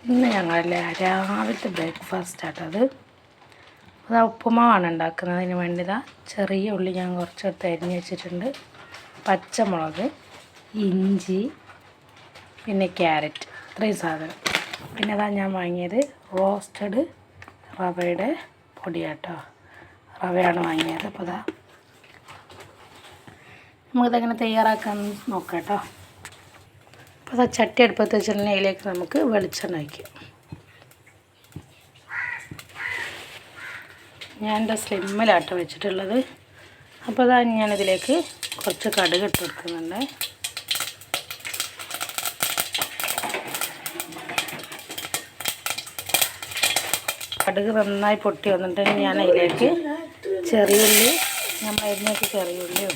ഇന്ന് ഞങ്ങളല്ലേ രാവിലത്തെ ബ്രേക്ക്ഫാസ്റ്റ് ആട്ടത്. അത് ഉപ്പുമാവാണ് ഉണ്ടാക്കുന്നതിന് വേണ്ടിയതാ. ചെറിയ ഉള്ളി ഞാൻ കുറച്ചെടുത്ത് അരിഞ്ഞ് വെച്ചിട്ടുണ്ട്, പച്ചമുളക്, ഇഞ്ചി, പിന്നെ ക്യാരറ്റ്, ഇത്രയും സാധനം. പിന്നെ അതാ ഞാൻ വാങ്ങിയത് റോസ്റ്റഡ് റവയുടെ പൊടിയാട്ടോ, റവയാണ് വാങ്ങിയത്. അപ്പോൾ അതാ നമുക്കിതെങ്ങനെ തയ്യാറാക്കാമെന്ന് നോക്കാം കേട്ടോ. അപ്പോൾ അതാ ചട്ടി അടുപ്പത്ത് വെച്ചിട്ടുണ്ടെങ്കിൽ അതിലേക്ക് നമുക്ക് വെളിച്ചെണ്ണ വയ്ക്കും. ഞാൻ എൻ്റെ സ്ലിമ്മിലാട്ടോ വെച്ചിട്ടുള്ളത്. അപ്പോൾ അതാ ഞാനിതിലേക്ക് കുറച്ച് കടുക് ഇട്ട് കൊടുക്കുന്നുണ്ട്. കടുക് നന്നായി പൊട്ടി വന്നിട്ടുണ്ടെങ്കിൽ ഞാൻ അതിലേക്ക് ചെറിയുള്ളി, നമ്മൾ അരിഞ്ഞൊക്കെ ചെറിയുള്ളിയും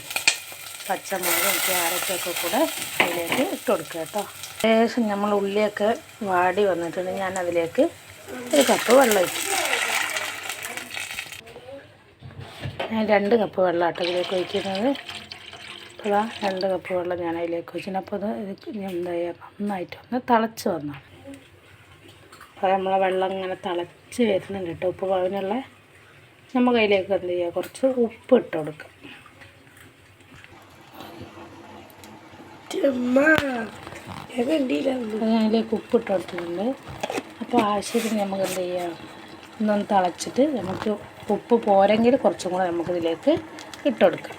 പച്ചമുളകും ക്യാരറ്റൊക്കെ കൂടെ അതിലേക്ക് ഇട്ട് കൊടുക്കുക കേട്ടോ. ശേഷം നമ്മൾ ഉള്ളിയൊക്കെ വാടി വന്നിട്ടുണ്ടെങ്കിൽ ഞാൻ അതിലേക്ക് 1 കപ്പ് വെള്ളം ഒഴിക്കും. ഞാൻ 2 കപ്പ് വെള്ളം ആട്ടോ ഇതിലേക്ക് ഒഴിക്കുന്നത്. അപ്പോൾ 2 കപ്പ് വെള്ളം ഞാൻ അതിലേക്ക് ഒഴിച്ചിട്ടുണ്ട്. അപ്പോൾ ഞാൻ എന്താ ചെയ്യുക, നന്നായിട്ടൊന്ന് തിളച്ച് വന്നു. അപ്പോൾ നമ്മളെ വെള്ളം ഇങ്ങനെ തിളച്ച് വരുന്നുണ്ട് കേട്ടോ. ഉപ്പ് പാവിനുള്ള നമുക്ക് അതിലേക്ക് എന്ത് ചെയ്യുക, കുറച്ച് ഉപ്പ് ഇട്ട് കൊടുക്കുക. ഞാൻ അതിലേക്ക് ഉപ്പിട്ട് കൊടുത്തിട്ടുണ്ട്. അപ്പോൾ ആവശ്യത്തിന് നമുക്ക് എന്ത് ചെയ്യാം, ഒന്നൊന്ന് തിളച്ചിട്ട് നമുക്ക് ഉപ്പ് പോരെങ്കിൽ കുറച്ചും കൂടെ നമുക്കിതിലേക്ക് ഇട്ട് കൊടുക്കാം.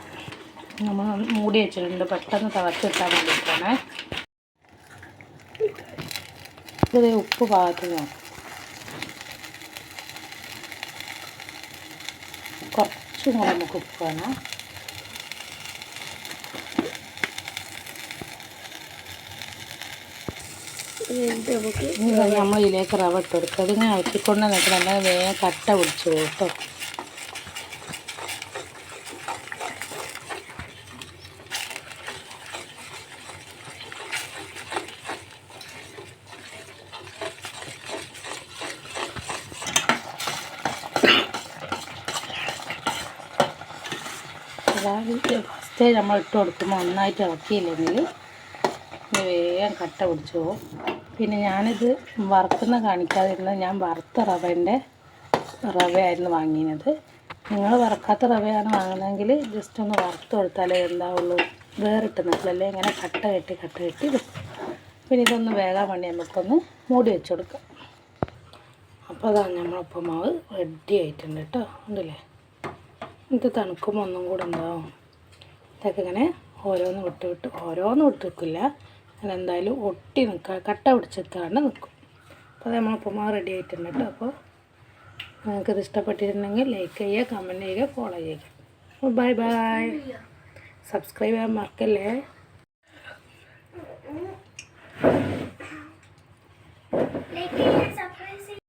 നമ്മൾ മൂടി വെച്ചിട്ടുണ്ട്, പെട്ടെന്ന് തിളച്ചിട്ടാൻ വേണ്ടിയിട്ടാണ്. ഇത് ഉപ്പ് പാകത്തിന് നോക്കാം, കുറച്ചും കൂടെ നമുക്ക് ഉപ്പ് വേണം. നമ്മൾ ഇതിലേക്ക് റവ ഇട്ട് കൊടുക്കുക. അതിങ്ങനെ ഇളക്കിക്കൊണ്ട് നിൽക്കണം, എന്നാൽ വേഗം കട്ട പിടിച്ചു പോകും കേട്ടോ. ഫസ്റ്റ് നമ്മൾ ഇട്ട് കൊടുക്കുമ്പോൾ നന്നായിട്ട് ഇളക്കിയില്ലെങ്കിൽ വേഗം കട്ട പിടിച്ചു പോകും. പിന്നെ ഞാനിത് വറുക്കുന്ന കാണിക്കാതിരുന്നത്, ഞാൻ വറുത്ത റവയായിരുന്നു വാങ്ങിയത്. നിങ്ങൾ വറുക്കാത്ത റവയാണ് വാങ്ങുന്നതെങ്കിൽ ജസ്റ്റ് ഒന്ന് വറുത്ത് കൊടുത്താലേ എന്താവുള്ളൂ, വേറിട്ട് നിൽക്കില്ലല്ലേ, ഇങ്ങനെ കട്ട കെട്ടി വെക്കും. പിന്നെ ഇതൊന്ന് വേഗം വേണ്ടി നമുക്കൊന്ന് മൂടി വെച്ച് കൊടുക്കാം. അപ്പോൾ അതാണ് നമ്മൾ ഉപ്പുമാവ് റെഡി ആയിട്ടുണ്ട് കേട്ടോ. ഉണ്ടല്ലേ, ഇത് തണുക്കുമ്പോൾ ഒന്നും കൂടെ എന്താവും, ഇതൊക്കെ ഇങ്ങനെ ഓരോന്ന് വിട്ട് വെക്കില്ല, അങ്ങനെ എന്തായാലും ഒട്ടി നിൽക്കുക, കട്ട പിടിച്ചെത്താണ്ട് നിൽക്കും. അപ്പോൾ അത് നമ്മൾ ഉപ്പുമാവ് റെഡി ആയിട്ടുണ്ട് കേട്ടോ. അപ്പോൾ നിങ്ങൾക്കിത് ഇഷ്ടപ്പെട്ടിട്ടുണ്ടെങ്കിൽ ലൈക്ക് ചെയ്യുക, കമൻറ്റ് ചെയ്യുക, ഫോളോ ചെയ്യുക. Bye bye. സബ്സ്ക്രൈബ് ചെയ്യാൻ മറക്കല്ലേ.